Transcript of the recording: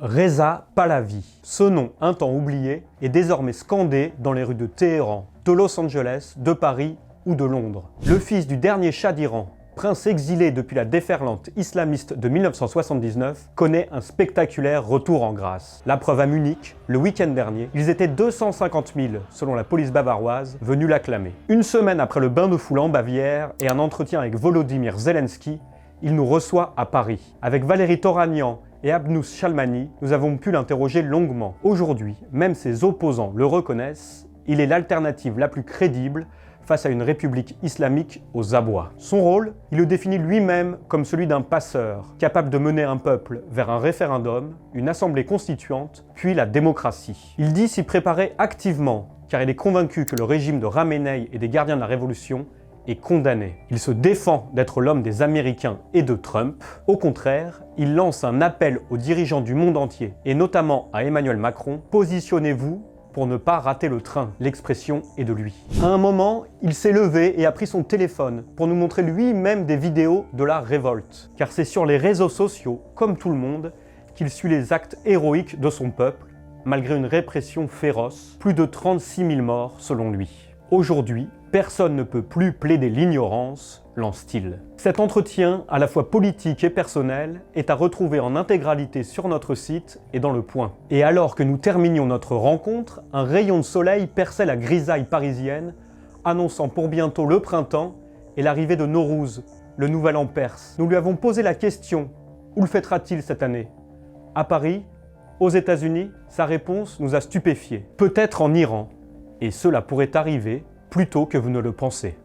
Reza Pahlavi. Ce nom, un temps oublié, est désormais scandé dans les rues de Téhéran, de Los Angeles, de Paris ou de Londres. Le fils du dernier Shah d'Iran, prince exilé depuis la déferlante islamiste de 1979, connaît un spectaculaire retour en grâce. La preuve à Munich, le week-end dernier, ils étaient 250 000, selon la police bavaroise, venus l'acclamer. Une semaine après le bain de foule en Bavière et un entretien avec Volodymyr Zelensky, il nous reçoit à Paris. Avec Valérie Toranian et Abnous Chalmani, nous avons pu l'interroger longuement. Aujourd'hui, même ses opposants le reconnaissent, il est l'alternative la plus crédible face à une république islamique aux abois. Son rôle, il le définit lui-même comme celui d'un passeur, capable de mener un peuple vers un référendum, une assemblée constituante, puis la démocratie. Il dit s'y préparer activement, car il est convaincu que le régime de Ramenei et des gardiens de la Révolution est condamné. Il se défend d'être l'homme des Américains et de Trump. Au contraire, il lance un appel aux dirigeants du monde entier, et notamment à Emmanuel Macron, positionnez-vous pour ne pas rater le train. L'expression est de lui. À un moment, il s'est levé et a pris son téléphone pour nous montrer lui-même des vidéos de la révolte. Car c'est sur les réseaux sociaux, comme tout le monde, qu'il suit les actes héroïques de son peuple, malgré une répression féroce, plus de 36 000 morts selon lui. Aujourd'hui, personne ne peut plus plaider l'ignorance, lance-t-il. Cet entretien, à la fois politique et personnel, est à retrouver en intégralité sur notre site et dans Le Point. Et alors que nous terminions notre rencontre, un rayon de soleil perçait la grisaille parisienne, annonçant pour bientôt le printemps et l'arrivée de Nowruz, le nouvel an perse. Nous lui avons posé la question, où le fêtera-t-il cette année? À Paris? Aux États-Unis? Sa réponse nous a stupéfiés. Peut-être en Iran. Et cela pourrait arriver plus tôt que vous ne le pensez.